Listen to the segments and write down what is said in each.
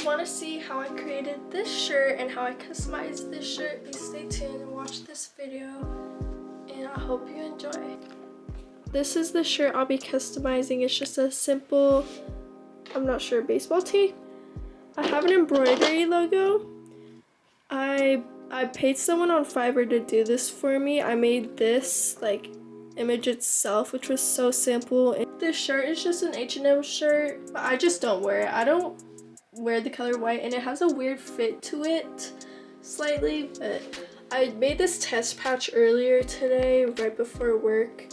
want to see how I created this shirt and how I customized this shirt, please stay tuned and watch this video, and I hope you enjoy. This is the shirt I'll be customizing. It's just a simple, I'm not sure, baseball tee. I have an embroidery logo. I paid someone on Fiverr to do this for me. I made this like image itself, which was so simple. And this shirt is just an H&M shirt, but I just don't wear it. I don't wear the color white, and it has a weird fit to it slightly, but I made this test patch earlier today right before work,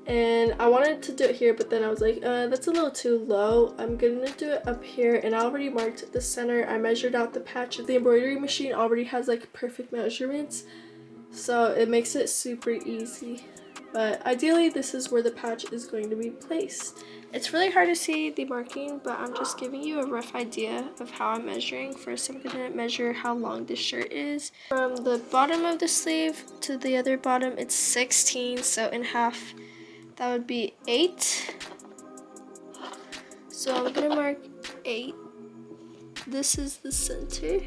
and I wanted to do it here, but then I was like, that's a little too low. I'm gonna do it up here, and I already marked the center. I measured out the patch. The embroidery machine already has like perfect measurements, so it makes it super easy. But ideally, this is where the patch is going to be placed. It's really hard to see the marking, but I'm just giving you a rough idea of how I'm measuring. First, I'm gonna measure how long this shirt is. From the bottom of the sleeve to the other bottom, it's 16, so in half, that would be 8. So I'm gonna mark 8. This is the center.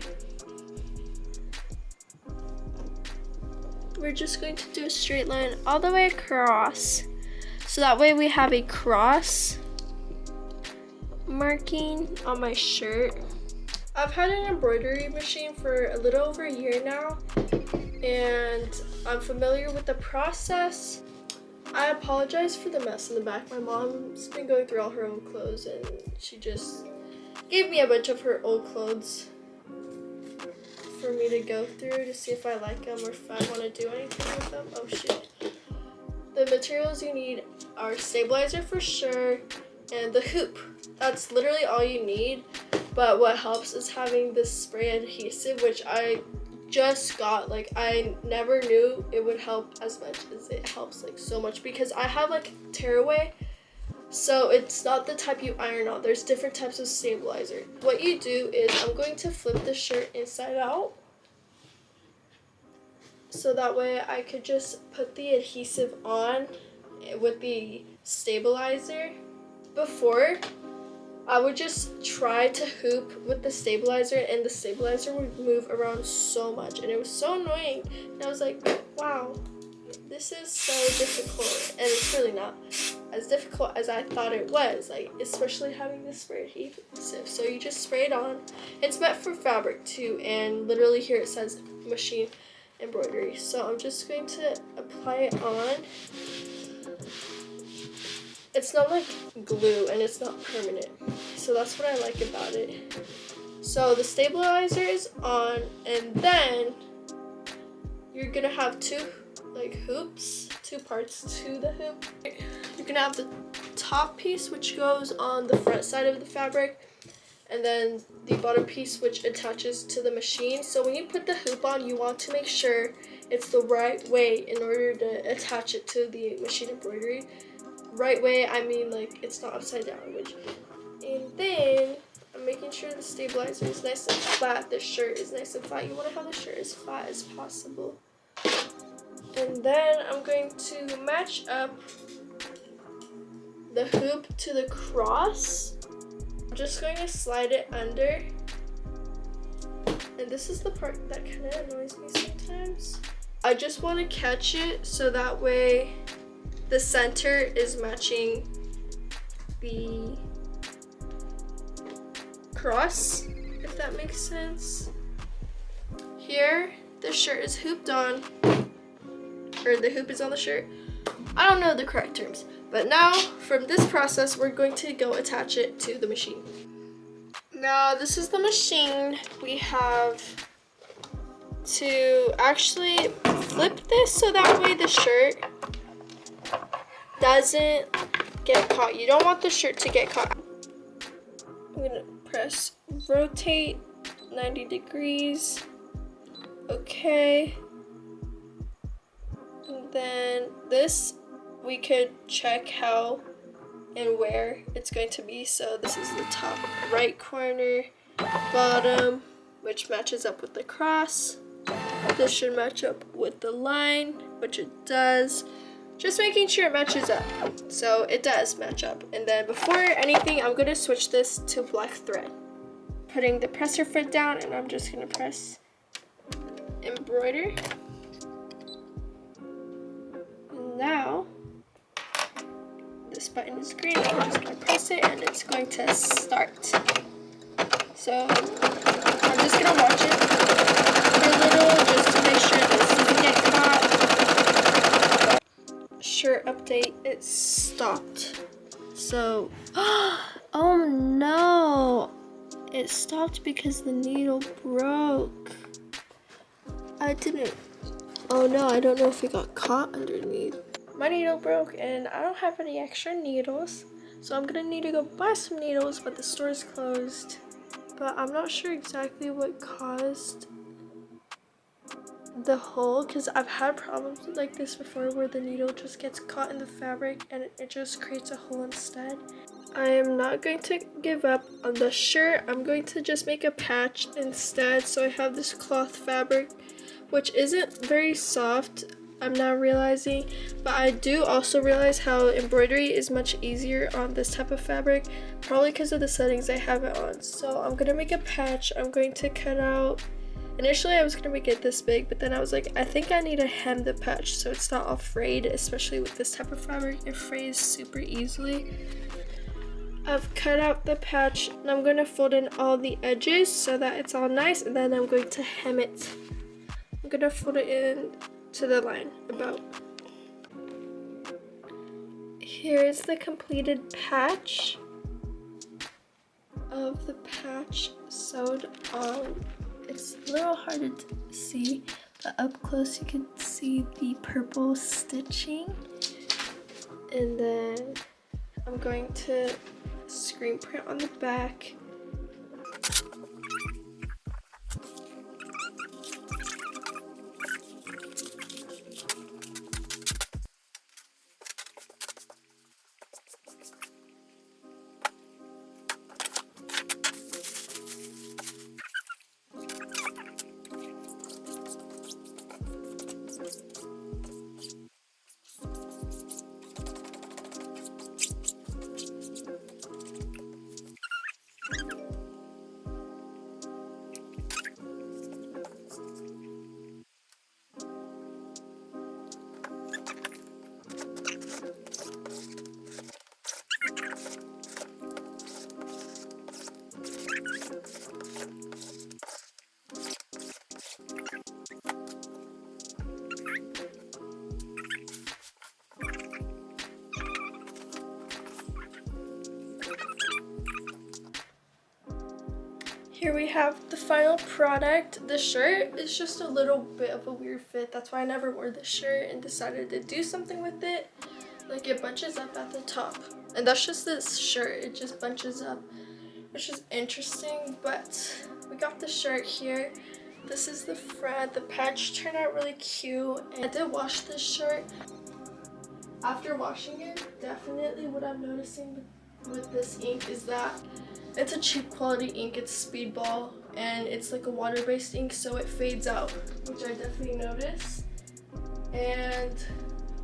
We're just going to do a straight line all the way across. So that way we have a cross marking on my shirt. I've had an embroidery machine for a little over a year now, and I'm familiar with the process. I apologize for the mess in the back. My mom's been going through all her old clothes, and she just gave me a bunch of her old clothes for me to go through to see if I like them or if I want to do anything with them. Oh shit. The materials you need are stabilizer for sure and the hoop. That's literally all you need, but what helps is having this spray adhesive, which I just got. Like, I never knew it would help as much as it helps, like so much, because I have like tearaway, so it's not the type you iron out. There's different types of stabilizer. What you do is I'm going to flip the shirt inside out, so that way I could just put the adhesive on with the stabilizer. Before, I would just try to hoop with the stabilizer, and the stabilizer would move around so much, and it was so annoying. And I was like, wow, this is so difficult, and it's really not as difficult as I thought it was, like especially having this spray adhesive. So you just spray it on. It's meant for fabric too, and literally here it says machine embroidery. So I'm just going to apply it on. It's not like glue, and it's not permanent, so that's what I like about it. So the stabilizer is on, and then you're gonna have two parts to the hoop. You're gonna have the top piece, which goes on the front side of the fabric, and then the bottom piece, which attaches to the machine. So when you put the hoop on, you want to make sure it's the right way in order to attach it to the machine embroidery. Right way, I mean like it's not upside down, and then I'm making sure the stabilizer is nice and flat. The shirt is nice and flat. You want to have the shirt as flat as possible. And then I'm going to match up the hoop to the cross. I'm just going to slide it under. And this is the part that kind of annoys me sometimes. I just want to catch it so that way the center is matching the cross, if that makes sense. Here, the shirt is hooped on, or the hoop is on the shirt. I don't know the correct terms, but now from this process, we're going to go attach it to the machine. Now, this is the machine. We have to actually flip this so that way the shirt doesn't get caught. You don't want the shirt to get caught. I'm gonna press rotate 90 degrees. Okay. And then this, we could check how and where it's going to be. So this is the top right corner, bottom, which matches up with the cross. This should match up with the line, which it does. Just making sure it matches up. So it does match up. And then before anything, I'm going to switch this to black thread. putting the presser foot down, and I'm just gonna press embroider. And now this button is green. I'm just gonna press it and it's going to start. So I'm just gonna watch it for a little just to make sure this doesn't get caught. Shirt update, it stopped. So, oh no, it stopped because the needle broke. Oh no, I don't know if it got caught underneath. My needle broke and I don't have any extra needles, so I'm gonna need to go buy some needles, but the store is closed. But I'm not sure exactly what caused the hole, because I've had problems like this before where the needle just gets caught in the fabric and it just creates a hole instead. I am not going to give up on the shirt. I'm going to just make a patch instead. So I have this cloth fabric, which isn't very soft, I'm now realizing, but I do also realize how embroidery is much easier on this type of fabric, probably because of the settings I have it on. So I'm gonna make a patch. I'm going to cut out, initially I was gonna make it this big, but then I was like, I think I need to hem the patch so it's not all frayed, especially with this type of fabric. It frays super easily. I've cut out the patch and I'm going to fold in all the edges so that it's all nice, and then I'm going to hem it. I'm going to fold it in to the line about. Here's the completed patch of the patch sewed on. It's a little hard to see, but up close you can see the purple stitching. And then I'm going to screen print on the back. Here we have the final product. The shirt is just a little bit of a weird fit. That's why I never wore the shirt and decided to do something with it. Like, it bunches up at the top. And that's just this shirt. It just bunches up, which is interesting. But we got the shirt here. This is the front. The patch turned out really cute. And I did wash this shirt. After washing it, definitely what I'm noticing with this ink is that it's a cheap quality ink. It's Speedball and it's like a water-based ink, so it fades out, which I definitely noticed. And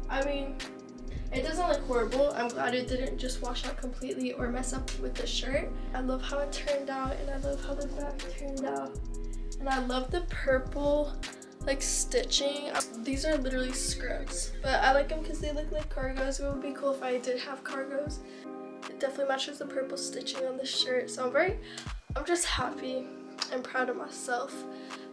I mean, it doesn't look horrible. I'm glad it didn't just wash out completely or mess up with the shirt. I love how it turned out, and I love how the back turned out. And I love the purple like stitching. These are literally scrubs, but I like them because they look like cargos. It would be cool if I did have cargos. It definitely matches the purple stitching on the shirt, so I'm just happy and proud of myself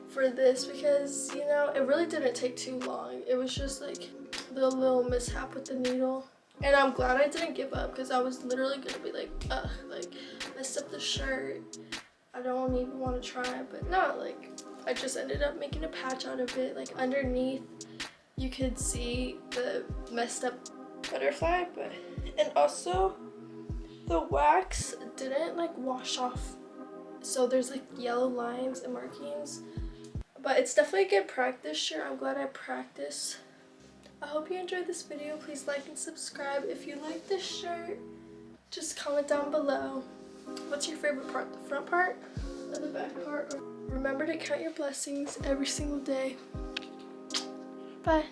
for this, because, you know, it really didn't take too long. It was just like the little mishap with the needle, and I'm glad I didn't give up, because I was literally gonna be like, ugh, like, messed up the shirt, I don't even want to try. But no, like, I just ended up making a patch out of it. Like, underneath you could see the messed up butterfly, and also the wax didn't like wash off, so there's like yellow lines and markings. But it's definitely a good practice shirt. I'm glad I practiced. I hope you enjoyed this video. Please like and subscribe. If you like this shirt, just comment down below. What's your favorite part? The front part or the back part? Remember to count your blessings every single day. Bye.